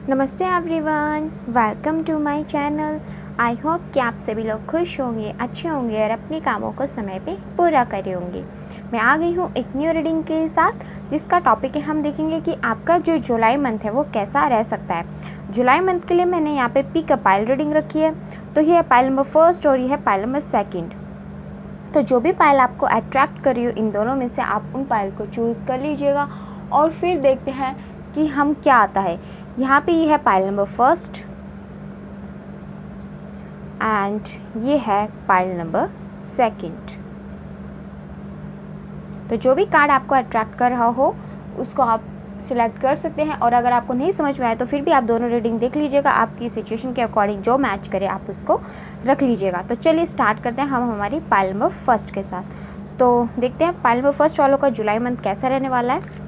नमस्ते everyone, welcome to my channel. I hope कि आप सभी लोग खुश होंगे, अच्छे होंगे और अपने कामों को समय पे पूरा करे होंगे। मैं आ गई हूँ एक न्यू रीडिंग के साथ, जिसका टॉपिक है हम देखेंगे कि आपका जो जुलाई मंथ है वो कैसा रह सकता है। जुलाई मंथ के लिए मैंने यहाँ पे पिक अ पाइल रीडिंग रखी है। तो ये है पाइल नंबर फर्स्ट और ये है पाइल नंबर सेकेंड। तो जो भी पाइल आपको अट्रैक्ट कर रही हो इन दोनों में से आप उन पाइल को चूज़ कर लीजिएगा और फिर देखते हैं कि हम क्या आता है। यहाँ पे ये है पाइल नंबर फर्स्ट एंड ये है पाइल नंबर सेकंड। तो जो भी कार्ड आपको अट्रैक्ट कर रहा हो उसको आप सिलेक्ट कर सकते हैं, और अगर आपको नहीं समझ में आए तो फिर भी आप दोनों रीडिंग देख लीजिएगा। आपकी सिचुएशन के अकॉर्डिंग जो मैच करे आप उसको रख लीजिएगा। तो चलिए स्टार्ट करते हैं हम हमारी पाइल नंबर फर्स्ट के साथ। तो देखते हैं पाइल नंबर फर्स्ट वालों का जुलाई मंथ कैसा रहने वाला है।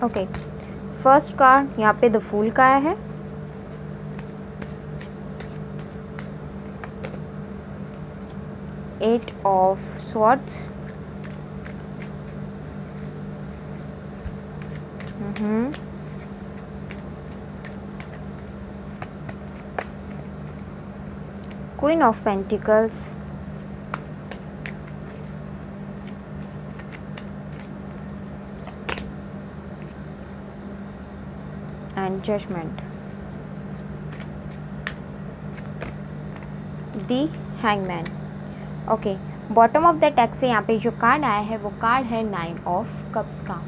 ओके, फर्स्ट कार्ड यहाँ पे द फूल का आया है। Eight of swords, queen of pentacles, and judgment, the hangman. Okay, bottom of the deck से यहाँ पे जो कार्ड आया है वो कार्ड है नाइन ऑफ कप्स का।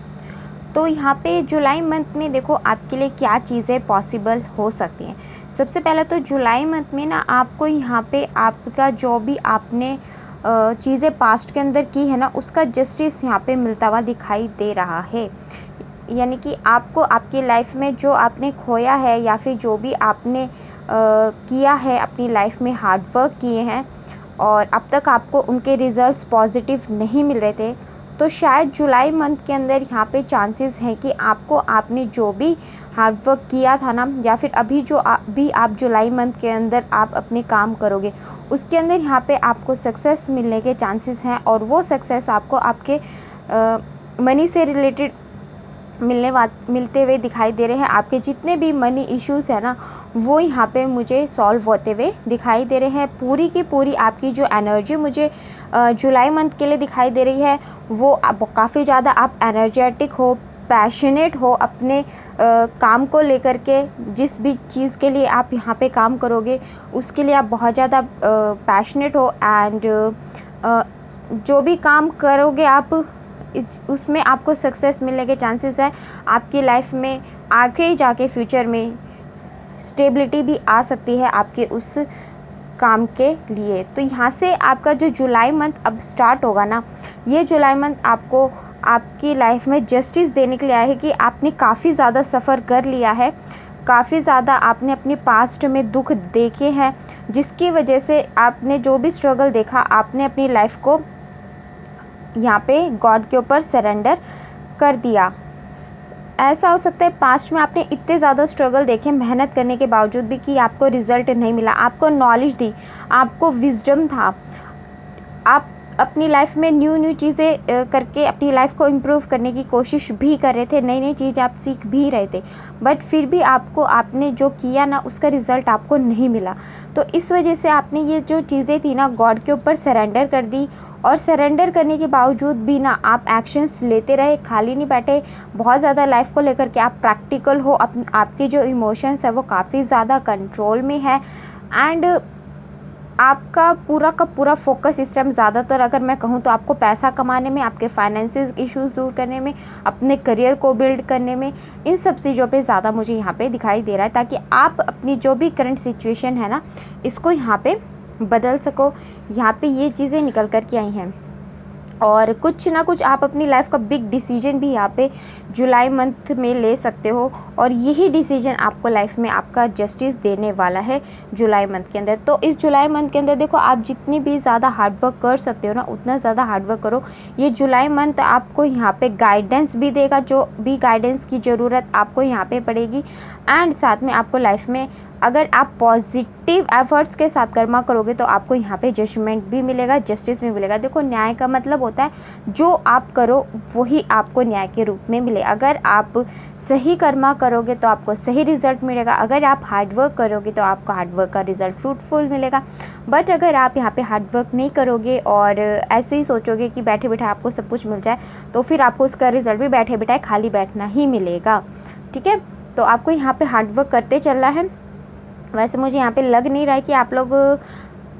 तो यहाँ पे जुलाई मंथ में देखो आपके लिए क्या चीज़ें पॉसिबल हो सकती हैं। सबसे पहले तो जुलाई मंथ में ना आपको यहाँ पे आपका जो भी आपने चीज़ें पास्ट के अंदर की है ना उसका जस्टिस यहाँ पे मिलता हुआ दिखाई दे रहा है। यानी कि आपको आपकी लाइफ में जो आपने खोया है या फिर जो भी आपने किया है अपनी लाइफ में, हार्ड वर्क किए हैं और अब तक आपको उनके रिज़ल्ट्स पॉजिटिव नहीं मिल रहे थे, तो शायद जुलाई मंथ के अंदर यहाँ पे चांसेस हैं कि आपको आपने जो भी हार्ड वर्क किया था ना या फिर अभी जो भी आप जुलाई मंथ के अंदर आप अपने काम करोगे उसके अंदर यहाँ पे आपको सक्सेस मिलने के चांसेस हैं। और वो सक्सेस आपको आपके मनी से रिलेटेड मिलते हुए दिखाई दे रहे हैं। आपके जितने भी मनी इश्यूज़ है ना वो यहाँ पे मुझे सॉल्व होते हुए दिखाई दे रहे हैं। पूरी की पूरी आपकी जो एनर्जी मुझे जुलाई मंथ के लिए दिखाई दे रही है वो काफ़ी ज़्यादा आप एनर्जेटिक हो, पैशनेट हो अपने काम को लेकर के। जिस भी चीज़ के लिए आप यहाँ पे काम करोगे उसके लिए आप बहुत ज़्यादा पैशनेट हो एंड जो भी काम करोगे आप उसमें आपको सक्सेस मिलने के चांसेस है। आपकी लाइफ में आगे जाके फ्यूचर में स्टेबिलिटी भी आ सकती है आपके उस काम के लिए। तो यहाँ से आपका जो जुलाई मंथ अब स्टार्ट होगा ना, ये जुलाई मंथ आपको आपकी लाइफ में जस्टिस देने के लिए आया है कि आपने काफ़ी ज़्यादा सफ़र कर लिया है, काफ़ी ज़्यादा आपने अपने पास्ट में दुख देखे हैं, जिसकी वजह से आपने जो भी स्ट्रगल देखा आपने अपनी लाइफ को यहाँ पे गॉड के ऊपर सरेंडर कर दिया। ऐसा हो सकता है पास्ट में आपने इतने ज़्यादा स्ट्रगल देखे मेहनत करने के बावजूद भी कि आपको रिज़ल्ट नहीं मिला, आपको नॉलेज दी, आपको विजडम था, आप अपनी लाइफ में न्यू चीज़ें करके अपनी लाइफ को इम्प्रूव करने की कोशिश भी कर रहे थे, नई नई चीज़ आप सीख भी रहे थे, बट फिर भी आपको आपने जो किया ना उसका रिज़ल्ट आपको नहीं मिला। तो इस वजह से आपने ये जो चीज़ें थी ना गॉड के ऊपर सरेंडर कर दी, और सरेंडर करने के बावजूद भी ना आप एक्शंस लेते रहे, खाली नहीं बैठे। बहुत ज़्यादा लाइफ को लेकर के आप प्रैक्टिकल हो, आपके जो इमोशंस है वो काफ़ी ज़्यादा कंट्रोल में है एंड आपका पूरा का पूरा फोकस इस टाइम ज़्यादातर अगर मैं कहूँ तो आपको पैसा कमाने में, आपके फाइनेंसिस इश्यूज़ दूर करने में, अपने करियर को बिल्ड करने में, इन सब चीज़ों पे ज़्यादा मुझे यहाँ पे दिखाई दे रहा है, ताकि आप अपनी जो भी करंट सिचुएशन है ना इसको यहाँ पे बदल सको। यहाँ पे ये चीज़ें निकल कर के आई हैं। और कुछ ना कुछ आप अपनी लाइफ का बिग डिसीजन भी यहाँ पे जुलाई मंथ में ले सकते हो, और यही डिसीजन आपको लाइफ में आपका जस्टिस देने वाला है जुलाई मंथ के अंदर। तो इस जुलाई मंथ के अंदर देखो, आप जितनी भी ज़्यादा हार्डवर्क कर सकते हो ना, उतना ज़्यादा हार्डवर्क करो। ये जुलाई मंथ आपको यहाँ पे गाइडेंस भी देगा, जो भी गाइडेंस की ज़रूरत आपको यहाँ पे पड़ेगी। एंड साथ में आपको लाइफ में अगर आप पॉजिटिव एफर्ट्स के साथ कर्मा करोगे तो आपको यहाँ पे जजमेंट भी मिलेगा, जस्टिस भी मिलेगा। देखो, न्याय का मतलब होता है जो आप करो वही आपको न्याय के रूप में मिले। अगर आप सही कर्मा करोगे तो आपको सही रिजल्ट मिलेगा, अगर आप हार्डवर्क करोगे तो आपको हार्डवर्क का रिजल्ट फ्रूटफुल मिलेगा। बट अगर आप यहाँ पे हार्डवर्क नहीं करोगे और ऐसे ही सोचोगे कि बैठे बैठे आपको सब कुछ मिल जाए, तो फिर आपको उसका रिजल्ट भी बैठे बैठाए खाली बैठना ही मिलेगा। ठीक है, तो आपको यहाँ पे हार्डवर्क करते चलना है। वैसे मुझे यहाँ पे लग नहीं रहा है कि आप लोग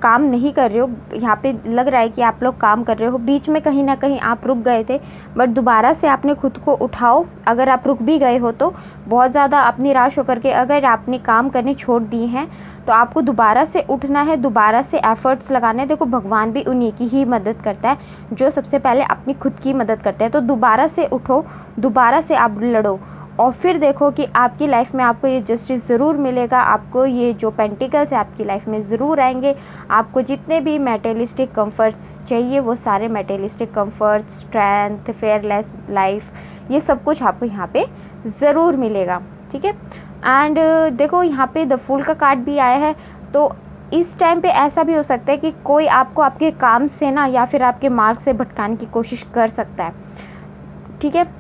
काम नहीं कर रहे हो, यहाँ पे लग रहा है कि आप लोग काम कर रहे हो। बीच में कहीं ना कहीं आप रुक गए थे, बट दोबारा से आपने खुद को उठाओ। अगर आप रुक भी गए हो तो बहुत ज़्यादा आप निराश होकर के अगर आपने काम करने छोड़ दिए हैं, तो आपको दोबारा से उठना है, दोबारा से एफर्ट्स लगाने हैं। देखो, भगवान भी उन्हीं की ही मदद करता है जो सबसे पहले अपनी खुद की मदद करते हैं। तो दोबारा से उठो, दोबारा से आप लड़ो, और फिर देखो कि आपकी लाइफ में आपको ये जस्टिस ज़रूर मिलेगा। आपको ये जो पेंटिकल्स है आपकी लाइफ में ज़रूर आएंगे। आपको जितने भी मेटेरियलिस्टिक कंफर्ट्स चाहिए वो सारे materialistic comforts, strength, fearless life, ये सब कुछ आपको यहाँ पे ज़रूर मिलेगा। ठीक है, एंड देखो यहाँ पे द फूल का कार्ड भी आया है। तो इस टाइम पे ऐसा भी हो सकता है कि कोई आपको आपके काम से ना या फिर आपके मार्ग से भटकाने की कोशिश कर सकता है। ठीक है,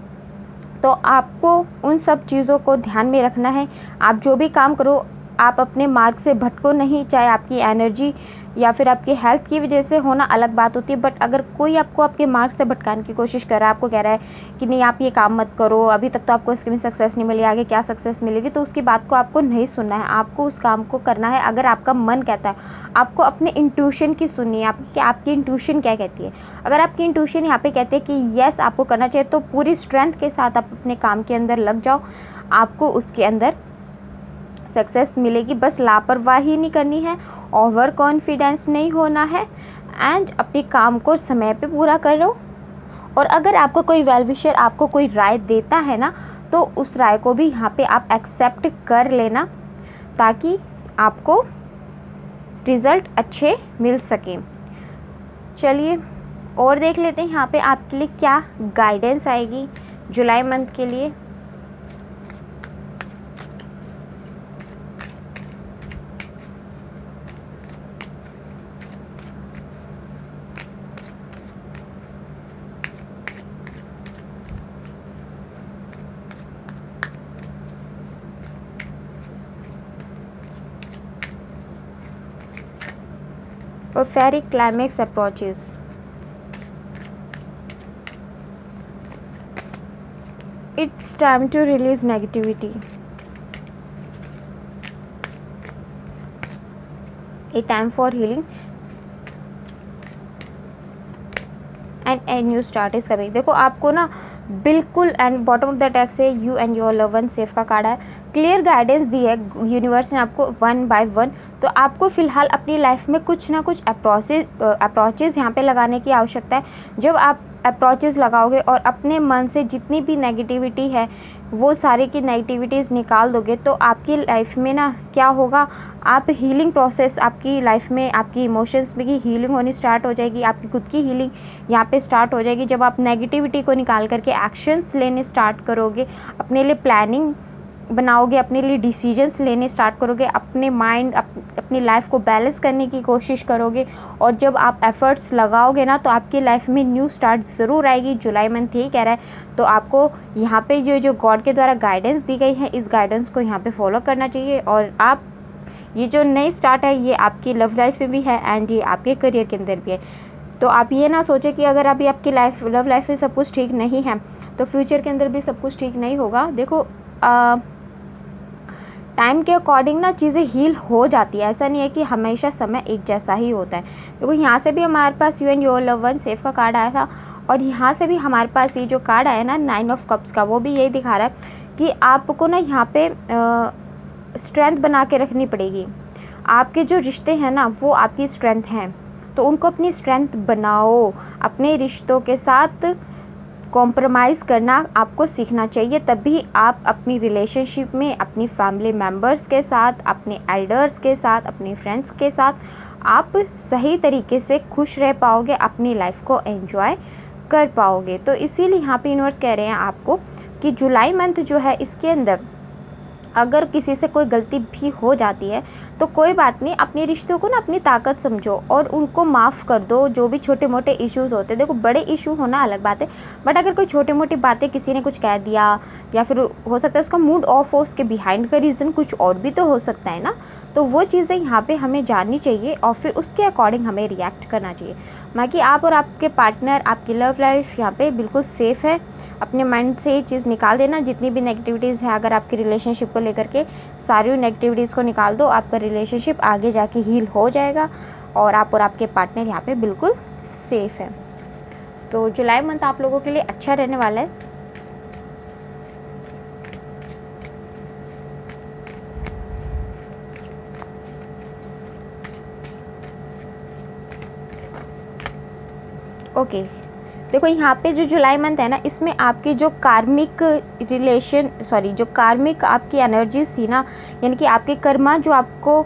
तो आपको उन सब चीज़ों को ध्यान में रखना है। आप जो भी काम करो, आप अपने मार्ग से भटको नहीं, चाहे आपकी एनर्जी या फिर आपकी हेल्थ की वजह से होना अलग बात होती है। बट अगर कोई आपको आपके मार्ग से भटकाने की कोशिश कर रहा है, आपको कह रहा है कि नहीं आप ये काम मत करो, अभी तक तो आपको इसमें सक्सेस नहीं मिली, आगे क्या सक्सेस मिलेगी, तो उसकी बात को आपको नहीं सुनना है। आपको उस काम को करना है अगर आपका मन कहता है। आपको अपने इंट्यूशन की सुननी है, आपकी इंट्यूशन क्या कहती है। अगर आपकी इंट्यूशन यहाँ पे कहती है कि येस आपको करना चाहिए, तो पूरी स्ट्रेंथ के साथ आप अपने काम के अंदर लग जाओ, आपको उसके अंदर सक्सेस मिलेगी। बस लापरवाही नहीं करनी है, ओवर कॉन्फिडेंस नहीं होना है, एंड अपने काम को समय पे पूरा करो। और अगर आपको कोई वेल विशर आपको कोई राय देता है ना, तो उस राय को भी यहाँ पे आप एक्सेप्ट कर लेना, ताकि आपको रिज़ल्ट अच्छे मिल सकें। चलिए और देख लेते हैं यहाँ पे आपके लिए क्या गाइडेंस आएगी जुलाई मंथ के लिए। Prophetic climax approaches. It's time to release negativity. A time for healing and a new start is coming. देखो, आपको ना बिल्कुल end bottom of the deck से you and your love one safe का card है। Clear guidance दी है universe ने आपको वन बाय वन। तो आपको फ़िलहाल अपनी लाइफ में कुछ ना कुछ अप्रोचेज़ यहाँ पे लगाने की आवश्यकता है। जब आप अप्रोचेज़ लगाओगे और अपने मन से जितनी भी नेगेटिविटी है वो सारी की नेगेटिविटीज़ निकाल दोगे, तो आपकी लाइफ में ना क्या होगा, आप हीलिंग प्रोसेस आपकी लाइफ में, आपकी इमोशंस में की हीलिंग होनी स्टार्ट हो जाएगी। आपकी खुद की हीलिंग यहाँ पे स्टार्ट हो जाएगी जब आप नेगेटिविटी को निकाल करके एक्शंस लेने स्टार्ट करोगे, अपने लिए प्लानिंग बनाओगे, अपने लिए डिसीजंस लेने स्टार्ट करोगे, अपने माइंड अपनी लाइफ को बैलेंस करने की कोशिश करोगे। और जब आप एफर्ट्स लगाओगे ना, तो आपकी लाइफ में न्यू स्टार्ट ज़रूर आएगी। जुलाई मंथ यही कह रहा है। तो आपको यहाँ पे जो गॉड के द्वारा गाइडेंस दी गई है, इस गाइडेंस को यहाँ पे फॉलो करना चाहिए। और आप ये जो नई स्टार्ट है, ये आपकी लव लाइफ में भी है एंड ये आपके करियर के अंदर भी है। तो आप ये ना सोचें कि अगर अभी आपकी लव लाइफ में सब कुछ ठीक नहीं है तो फ्यूचर के अंदर भी सब कुछ ठीक नहीं होगा। देखो, टाइम के अकॉर्डिंग ना चीज़ें हील हो जाती है। ऐसा नहीं है कि हमेशा समय एक जैसा ही होता है। देखो, यहाँ से भी हमारे पास you and your love one safe का कार्ड आया था, और यहाँ से भी हमारे पास ये जो कार्ड आया ना 9 ऑफ कप्स का, वो भी यही दिखा रहा है कि आपको ना यहाँ पे स्ट्रेंथ बना के रखनी पड़ेगी। आपके जो रिश्ते हैं ना, वो आपकी स्ट्रेंथ हैं। तो उनको अपनी स्ट्रेंथ बनाओ, अपने रिश्तों के साथ कॉम्प्रोमाइज़ करना आपको सीखना चाहिए, तभी आप अपनी रिलेशनशिप में अपनी फैमिली मेम्बर्स के साथ, अपने एल्डर्स के साथ, अपने फ्रेंड्स के साथ आप सही तरीके से खुश रह पाओगे, अपनी लाइफ को एंजॉय कर पाओगे। तो इसीलिए यहाँ पे यूनिवर्स कह रहे हैं आपको कि जुलाई मंथ जो है इसके अंदर अगर किसी से कोई गलती भी हो जाती है तो कोई बात नहीं, अपने रिश्तों को ना अपनी ताकत समझो और उनको माफ़ कर दो। जो भी छोटे मोटे इश्यूज़ होते हैं, देखो बड़े इशू होना अलग बात है, बट अगर कोई छोटी मोटी बातें किसी ने कुछ कह दिया या फिर हो सकता है उसका मूड ऑफ हो, उसके बिहाइंड का रीज़न कुछ और भी तो हो सकता है ना, तो वो चीज़ें यहाँ पे हमें जाननी चाहिए और फिर उसके अकॉर्डिंग हमें रिएक्ट करना चाहिए। बाकी आप और आपके पार्टनर, आपकी लव लाइफ यहाँ पे बिल्कुल सेफ़ है। अपने माइंड से ये चीज़ निकाल देना, जितनी भी नेगेटिविटीज़ है अगर आपकी रिलेशनशिप को लेकर के, सारी नेगेटिविटीज़ को निकाल दो, आपका रिलेशनशिप आगे जाके हील हो जाएगा और आप और आपके पार्टनर यहाँ पे बिल्कुल सेफ़ है। तो जुलाई मंथ आप लोगों के लिए अच्छा रहने वाला है। ओके, देखो यहाँ पे जो जुलाई मंथ है ना, इसमें आपकी जो कार्मिक जो कार्मिक आपकी एनर्जीज थी ना, यानी कि आपके कर्मा जो आपको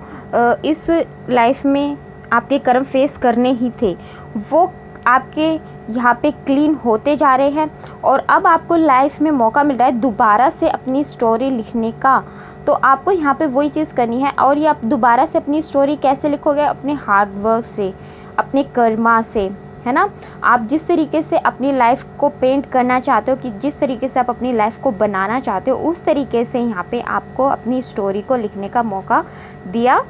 इस लाइफ में आपके कर्म फेस करने ही थे, वो आपके यहाँ पे क्लीन होते जा रहे हैं और अब आपको लाइफ में मौका मिल रहा है दोबारा से अपनी स्टोरी लिखने का। तो आपको यहाँ पे वही चीज़ करनी है और ये आप दोबारा से अपनी स्टोरी कैसे लिखोगे? अपने हार्ड वर्क से, अपने कर्मा से, है ना। आप जिस तरीके से अपनी लाइफ को पेंट करना चाहते हो, कि जिस तरीके से आप अपनी लाइफ को बनाना चाहते हो, उस तरीके से यहाँ पे आपको अपनी स्टोरी को लिखने का मौका दिया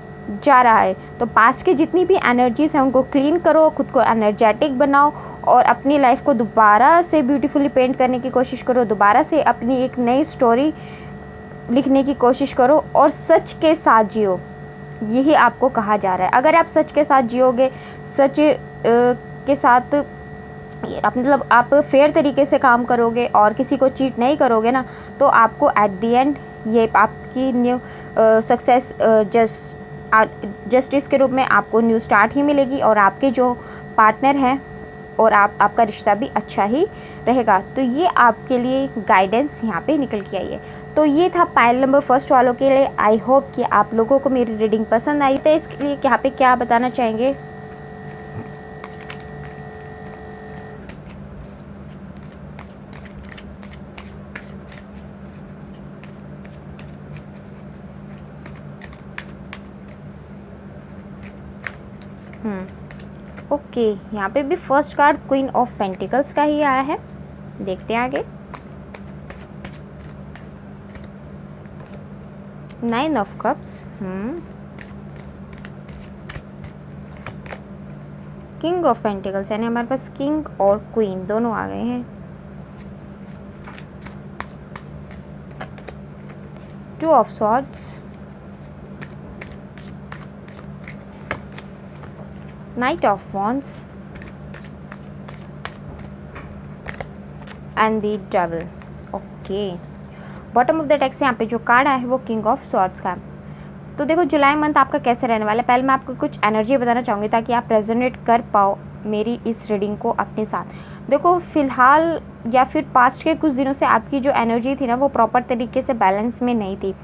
जा रहा है। तो पास्ट की जितनी भी एनर्जीज़ हैं उनको क्लीन करो, खुद को एनर्जेटिक बनाओ और अपनी लाइफ को दोबारा से ब्यूटीफुली पेंट करने की कोशिश करो, दोबारा से अपनी एक नई स्टोरी लिखने की कोशिश करो और सच के साथ जियो, यही आपको कहा जा रहा है। अगर आप सच के साथ जियोगे, सच के साथ मतलब आप फेयर तरीके से काम करोगे और किसी को चीट नहीं करोगे ना, तो आपको एट द एंड ये आपकी न्यू सक्सेस जस्टिस के रूप में आपको न्यू स्टार्ट ही मिलेगी और आपके जो पार्टनर हैं और आपका रिश्ता भी अच्छा ही रहेगा। तो ये आपके लिए गाइडेंस यहाँ पे निकल के आई है। तो ये था पाइल नंबर फर्स्ट वालों के लिए। आई होप कि आप लोगों को मेरी रीडिंग पसंद आई। तो इसके लिए यहाँ पे क्या बताना चाहेंगे? ओके, यहाँ पे भी first card queen of pentacles का ही आया है। देखते हैं आगे। 9 of cups, king of pentacles, यानी हमारे पास किंग और क्वीन दोनों आ गए हैं। 2 of swords, Knight of Wands and the Devil। Okay, bottom of the text यहाँ पे जो कार्ड आया है वो किंग ऑफ सॉर्ड्स का। तो देखो जुलाई मंथ आपका कैसे रहने वाला है, पहले मैं आपको कुछ एनर्जी बताना चाहूँगी ताकि आप रेजोनेट कर पाओ मेरी इस रीडिंग को अपने साथ। देखो फ़िलहाल या फिर पास्ट के कुछ दिनों से आपकी जो एनर्जी थी ना वो प्रॉपर तरीके से बैलेंस में नहीं थी।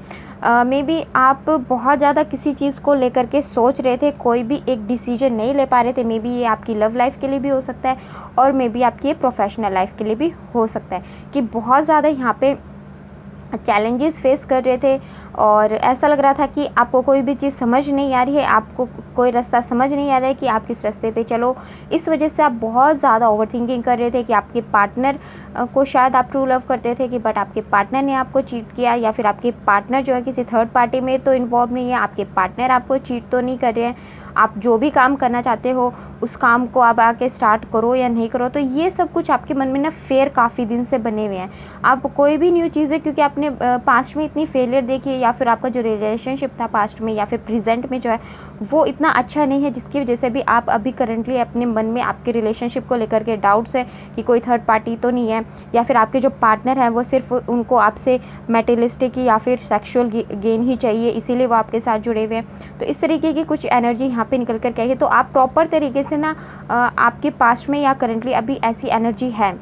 मे बी आप बहुत ज़्यादा किसी चीज़ को लेकर के सोच रहे थे, कोई भी एक डिसीजन नहीं ले पा रहे थे। मे बी ये आपकी लव लाइफ के लिए भी हो सकता है और मे बी आपकी ये प्रोफेशनल लाइफ के लिए भी हो सकता है कि बहुत ज़्यादा यहाँ पे चैलेंजेस फेस कर रहे थे और ऐसा लग रहा था कि आपको कोई भी चीज़ समझ नहीं आ रही है, आपको कोई रास्ता समझ नहीं आ रहा है कि आप किस रास्ते पे चलो। इस वजह से आप बहुत ज़्यादा ओवरथिंकिंग कर रहे थे कि आपके पार्टनर को शायद आप ट्रू लव करते थे कि बट आपके पार्टनर ने आपको चीट किया, या फिर आपके पार्टनर जो है किसी थर्ड पार्टी में तो इन्वॉल्व नहीं है, आपके पार्टनर आपको चीट तो नहीं कर रहे हैं। आप जो भी काम करना चाहते हो उस काम को आप आके स्टार्ट करो या नहीं करो, तो ये सब कुछ आपके मन में ना फेयर काफ़ी दिन से बने हुए हैं। आप कोई भी न्यू चीज़ है क्योंकि आपने पास्ट में इतनी फेलियर देखी है, या फिर आपका जो रिलेशनशिप था पास्ट में या फिर प्रेजेंट में जो है वो इतना अच्छा नहीं है, जिसकी वजह से भी आप अभी करंटली अपने मन में आपके रिलेशनशिप को लेकर के डाउट्स है कि कोई थर्ड पार्टी तो नहीं है, या फिर आपके जो पार्टनर हैं वो सिर्फ उनको आपसे मैटेरियलिस्टिक या फिर सेक्सुअल गेन ही चाहिए, इसीलिए वो आपके साथ जुड़े हुए हैं। तो इस तरीके की कुछ एनर्जी यहाँ पे निकल कर के आई है। तो आप प्रॉपर तरीके से से ना आपके पास्ट में या करंटली अभी ऐसी एनर्जी है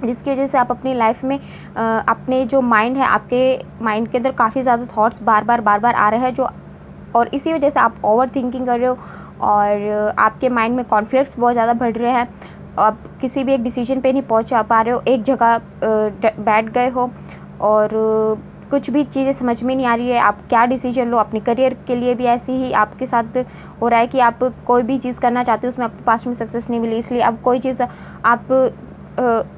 जिसकी वजह से आप अपनी लाइफ में अपने जो माइंड है, आपके माइंड के अंदर काफ़ी ज़्यादा थॉट्स बार बार आ रहे हैं जो, और इसी वजह से आप ओवर थिंकिंग कर रहे हो और आपके माइंड में कॉन्फ्लिक्ट्स बहुत ज़्यादा बढ़ रहे हैं। आप किसी भी एक डिसीजन पे नहीं पहुंच पा रहे हो, एक जगह बैठ गए हो और कुछ भी चीज़ें समझ में नहीं आ रही है, आप क्या डिसीजन लो। अपने करियर के लिए भी ऐसे ही आपके साथ हो रहा है कि आप कोई भी चीज़ करना चाहते हो, उसमें आपको पास्ट में सक्सेस नहीं मिली, इसलिए अब कोई चीज़ आप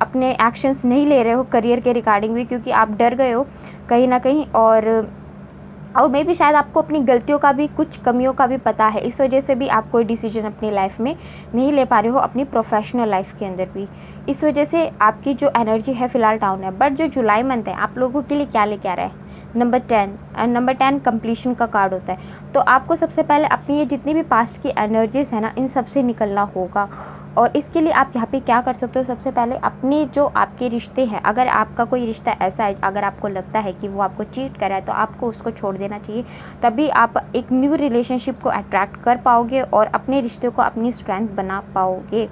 अपने एक्शंस नहीं ले रहे हो करियर के रिगार्डिंग भी, क्योंकि आप डर गए हो कहीं ना कहीं। और मे भी शायद आपको अपनी गलतियों का भी, कुछ कमियों का भी पता है, इस वजह से भी आप कोई डिसीजन अपनी लाइफ में नहीं ले पा रहे हो, अपनी प्रोफेशनल लाइफ के अंदर भी। इस वजह से आपकी जो एनर्जी है फ़िलहाल डाउन है। बट जो जुलाई मंथ है आप लोगों के लिए क्या लेके आ रहा है? नंबर 10 कंप्लीशन का कार्ड होता है। तो आपको सबसे पहले अपनी ये जितनी भी पास्ट की एनर्जीज़ है ना, इन सब से निकलना होगा। और इसके लिए आप यहाँ पे क्या कर सकते हो, सबसे पहले अपने जो आपके रिश्ते हैं, अगर आपका कोई रिश्ता ऐसा है, अगर आपको लगता है कि वो आपको चीट कर रहा है, तो आपको उसको छोड़ देना चाहिए। तभी आप एक न्यू रिलेशनशिप को अट्रैक्ट कर पाओगे और अपने रिश्ते को अपनी स्ट्रेंथ बना पाओगे।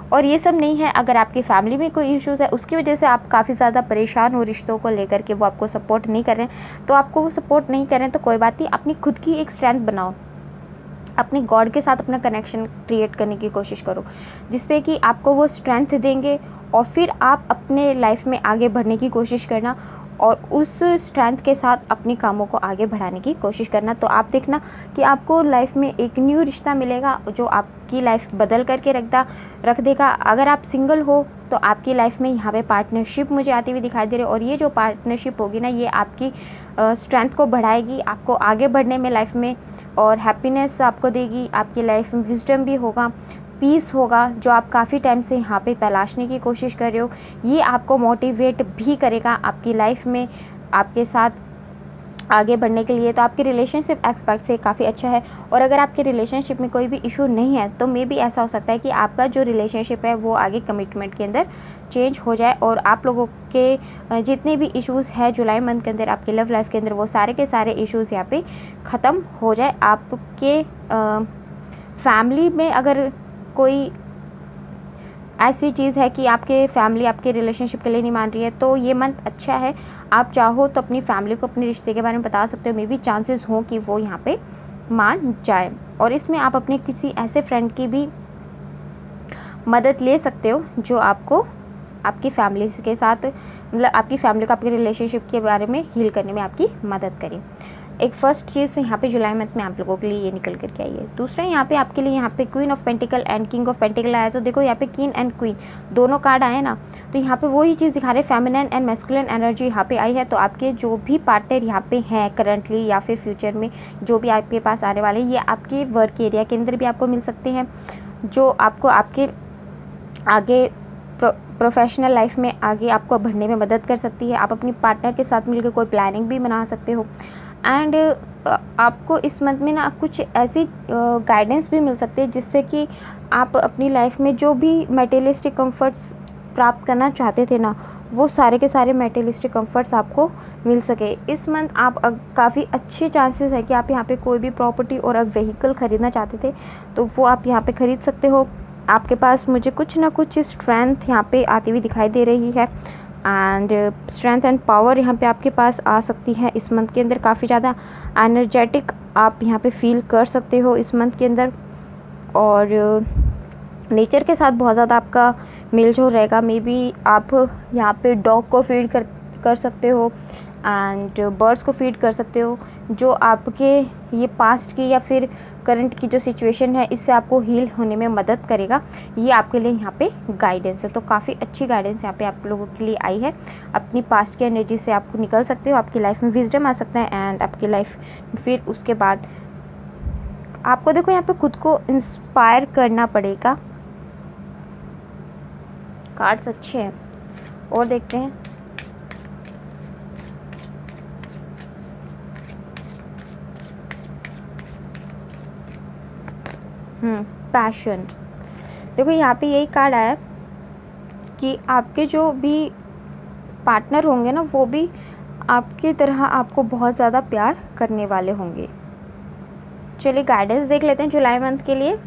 और ये सब नहीं है, अगर आपकी फैमिली में कोई इश्यूज़ है, उसकी वजह से आप काफ़ी ज़्यादा परेशान हो रिश्तों को लेकर के, वो आपको सपोर्ट नहीं कर रहे हैं, तो आपको वो सपोर्ट नहीं कर रहे हैं तो कोई बात नहीं, अपनी खुद की एक स्ट्रेंथ बनाओ। अपने गॉड के साथ अपना कनेक्शन क्रिएट करने की कोशिश करो, जिससे कि आपको वो स्ट्रेंथ देंगे और फिर आप अपने लाइफ में आगे बढ़ने की कोशिश करना और उस स्ट्रेंथ के साथ अपने कामों को आगे बढ़ाने की कोशिश करना। तो आप देखना कि आपको लाइफ में एक न्यू रिश्ता मिलेगा जो आपकी लाइफ बदल करके रख देगा। अगर आप सिंगल हो तो आपकी लाइफ में यहाँ पे पार्टनरशिप मुझे आती हुई दिखाई दे रही है, और ये जो पार्टनरशिप होगी ना, ये आपकी स्ट्रेंथ को बढ़ाएगी, आपको आगे बढ़ने में लाइफ में, और हैप्पीनेस आपको देगी। आपकी लाइफ में विजडम भी होगा, पीस होगा, जो आप काफ़ी टाइम से यहाँ पे तलाशने की कोशिश कर रहे हो। ये आपको मोटिवेट भी करेगा आपकी लाइफ में आपके साथ आगे बढ़ने के लिए। तो आपके रिलेशनशिप एक्सपर्ट से काफ़ी अच्छा है। और अगर आपके रिलेशनशिप में कोई भी इशू नहीं है तो मे भी ऐसा हो सकता है कि आपका जो रिलेशनशिप है वो आगे कमिटमेंट के अंदर चेंज हो जाए, और आप लोगों के जितने भी इश्यूज़ हैं जुलाई मंथ के अंदर आपके लव लाइफ के अंदर, वो सारे के सारे इश्यूज़ यहाँ पे ख़त्म हो जाए। आपके फैमिली में अगर कोई ऐसी चीज़ है कि आपके फैमिली आपके रिलेशनशिप के लिए नहीं मान रही है, तो ये मंथ अच्छा है। आप चाहो तो अपनी फैमिली को अपने रिश्ते के बारे में बता सकते हो, मे बी चांसेस हों कि वो यहाँ पे मान जाए। और इसमें आप अपने किसी ऐसे फ्रेंड की भी मदद ले सकते हो जो आपको आपकी फैमिली के साथ, मतलब आपकी फैमिली को आपके रिलेशनशिप के बारे में हील करने में आपकी मदद करें। एक फ़र्स्ट चीज़ तो यहाँ पे जुलाई मंथ में आप लोगों के लिए ये निकल करके आई है। दूसरा यहाँ पे आपके लिए यहाँ पे queen of pentacle and king of pentacle आया। तो देखो यहाँ पे किंग एंड क्वीन दोनों कार्ड आए ना, तो यहाँ पे वही चीज़ दिखा रहे हैं, फेमिनिन एंड मैस्कुलिन एनर्जी यहाँ पे आई है। तो आपके जो भी पार्टनर यहाँ पे हैं करंटली या फिर फ्यूचर में जो भी आपके पास आने वाले, ये आपके वर्क एरिया के अंदर भी आपको मिल सकते हैं, जो आपको आपके आगे प्रोफेशनल लाइफ में आगे आपको बढ़ने में मदद कर सकती है। आप अपनी पार्टनर के साथ मिलकर कोई प्लानिंग भी बना सकते हो। एंड आपको इस मंथ में ना कुछ ऐसी गाइडेंस भी मिल सकती है जिससे कि आप अपनी लाइफ में जो भी मटेरियलिस्टिक कंफर्ट्स प्राप्त करना चाहते थे ना, वो सारे के सारे मटेरियलिस्टिक कंफर्ट्स आपको मिल सके। इस मंथ आप काफ़ी अच्छे चांसेस है कि आप यहाँ पे कोई भी प्रॉपर्टी और व्हीकल ख़रीदना चाहते थे तो वो आप यहाँ पे ख़रीद सकते हो। आपके पास मुझे कुछ ना कुछ स्ट्रेंथ यहाँ पे आती हुई दिखाई दे रही है, एंड स्ट्रेंथ एंड पावर यहाँ पे आपके पास आ सकती है इस मंथ के अंदर। काफ़ी ज़्यादा एनर्जेटिक आप यहाँ पे फील कर सकते हो इस मंथ के अंदर, और नेचर के साथ बहुत ज़्यादा आपका मेलजोल रहेगा। मे बी आप यहाँ पे डॉग को फीड कर सकते हो एंड बर्ड्स को फीड कर सकते हो, जो आपके ये पास्ट की या फिर करंट की जो सिचुएशन है इससे आपको हील होने में मदद करेगा। ये आपके लिए यहाँ पे गाइडेंस है। तो काफ़ी अच्छी गाइडेंस यहाँ पे आप लोगों के लिए आई है। अपनी पास्ट की एनर्जी से आप निकल सकते हो, आपकी लाइफ में विजडम आ सकता है, एंड आपकी लाइफ फिर उसके बाद आपको देखो यहाँ पे खुद को इंस्पायर करना पड़ेगा। कार्ड्स अच्छे हैं और देखते हैं। पैशन, देखो यहाँ पे यही कार्ड आया कि आपके जो भी पार्टनर होंगे ना, वो भी आपकी तरह आपको बहुत ज़्यादा प्यार करने वाले होंगे। चलिए गाइडेंस देख लेते हैं जुलाई मंथ के लिए।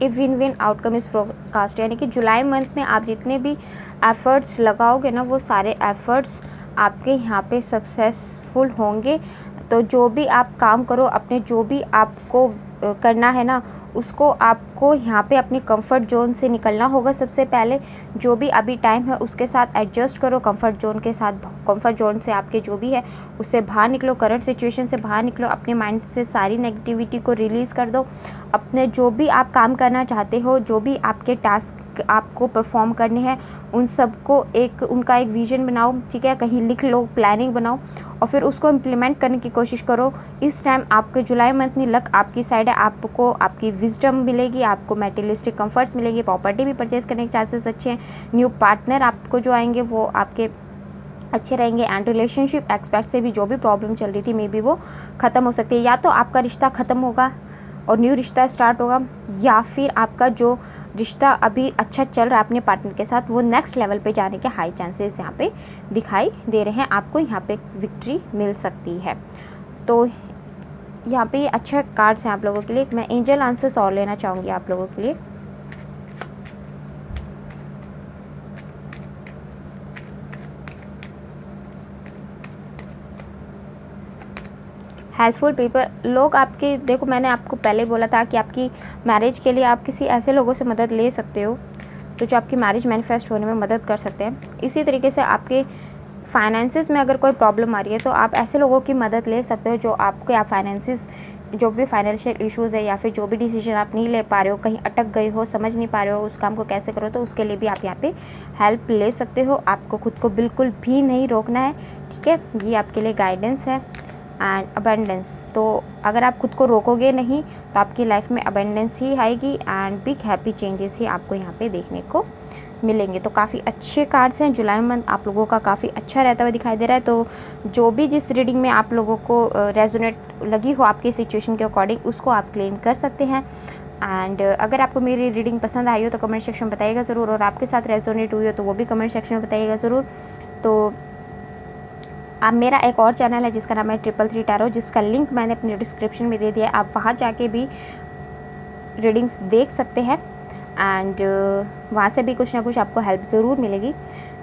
A win win outcome is forecast, यानी कि जुलाई मंथ में आप जितने भी एफ़र्ट्स लगाओगे ना वो सारे एफ़र्ट्स आपके यहाँ पे सक्सेसफुल होंगे। तो जो भी आप काम करो, अपने जो भी आपको करना है ना उसको आपको यहाँ पे अपने कंफर्ट जोन से निकलना होगा। सबसे पहले जो भी अभी टाइम है उसके साथ एडजस्ट करो, कंफर्ट जोन के साथ, कंफर्ट जोन से आपके जो भी है उससे बाहर निकलो, करंट सिचुएशन से बाहर निकलो, अपने माइंड से सारी नेगेटिविटी को रिलीज़ कर दो। अपने जो भी आप काम करना चाहते हो, जो भी आपके टास्क आपको परफॉर्म करने हैं उन सबको उनका एक विजन बनाओ, ठीक है, कहीं लिख लो, प्लानिंग बनाओ और फिर उसको इम्प्लीमेंट करने की कोशिश करो। इस टाइम आपके जुलाई मंथ में लक आपकी साइड है, आपको आपकी विजडम मिलेगी, आपको मटेरियलिस्टिक कंफर्ट्स मिलेगी, प्रॉपर्टी भी परचेज करने के चांसेस अच्छे हैं, न्यू पार्टनर आपको जो आएंगे वो आपके अच्छे रहेंगे, एंड रिलेशनशिप एक्सपेक्ट से भी जो भी प्रॉब्लम चल रही थी मे बी वो ख़त्म हो सकती है। या तो आपका रिश्ता ख़त्म होगा और न्यू रिश्ता स्टार्ट होगा, या फिर आपका जो रिश्ता अभी अच्छा चल रहा है अपने पार्टनर के साथ वो नेक्स्ट लेवल पे जाने के हाई चांसेस यहाँ पे दिखाई दे रहे हैं। आपको यहाँ पे विक्ट्री मिल सकती है। तो यहाँ पे ये अच्छे कार्ड्स हैं आप लोगों के लिए। मैं एंजल आंसर्स और लेना चाहूँगी आप लोगों के लिए। हेल्पफुल पीपल, लोग आपके, देखो मैंने आपको पहले बोला था कि आपकी मैरिज के लिए आप किसी ऐसे लोगों से मदद ले सकते हो तो जो आपकी मैरिज मैनिफेस्ट होने में मदद कर सकते हैं। इसी तरीके से आपके फाइनेंसिस में अगर कोई प्रॉब्लम आ रही है तो आप ऐसे लोगों की मदद ले सकते हो जो आपके आप फाइनेंसिस, जो भी फाइनेंशियल इश्यूज़ है या फिर जो भी डिसीजन आप नहीं ले पा रहे हो, कहीं अटक गए हो, समझ नहीं पा रहे हो उस काम को कैसे करो, तो उसके लिए भी आप यहाँ पे हेल्प ले सकते हो। आपको खुद को बिल्कुल भी नहीं रोकना है, ठीक है। ये आपके लिए गाइडेंस है। एंड अबेंडेंस, तो अगर आप खुद को रोकोगे नहीं तो आपकी लाइफ में अबेंडेंस ही आएगी एंड बिग हैप्पी चेंजेस ही आपको यहाँ पे देखने को मिलेंगे। तो काफ़ी अच्छे कार्ड्स हैं। जुलाई मंथ आप लोगों का काफ़ी अच्छा रहता हुआ दिखाई दे रहा है। तो जो भी जिस रीडिंग में आप लोगों को रेजोनेट लगी हो आपकी सिचुएशन के अकॉर्डिंग उसको आप क्लेम कर सकते हैं। एंड अगर आपको मेरी रीडिंग पसंद आई हो तो कमेंट सेक्शन में बताइएगा ज़रूर, और आपके साथ रेजोनेट हुई हो तो वो भी कमेंट सेक्शन में बताइएगा ज़रूर। तो आप, मेरा एक और चैनल है जिसका नाम है 333 टैरो, जिसका लिंक मैंने अपने डिस्क्रिप्शन में दे दिया है। आप वहाँ जाके भी रीडिंग्स देख सकते हैं एंड वहाँ से भी कुछ ना कुछ आपको हेल्प ज़रूर मिलेगी।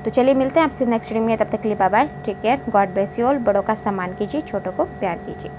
तो चलिए मिलते हैं आपसे नेक्स्ट रीडिंग में, तब तक के लिए bye bye, take care, God bless you all. बड़ों का सम्मान कीजिए, छोटों को प्यार कीजिए।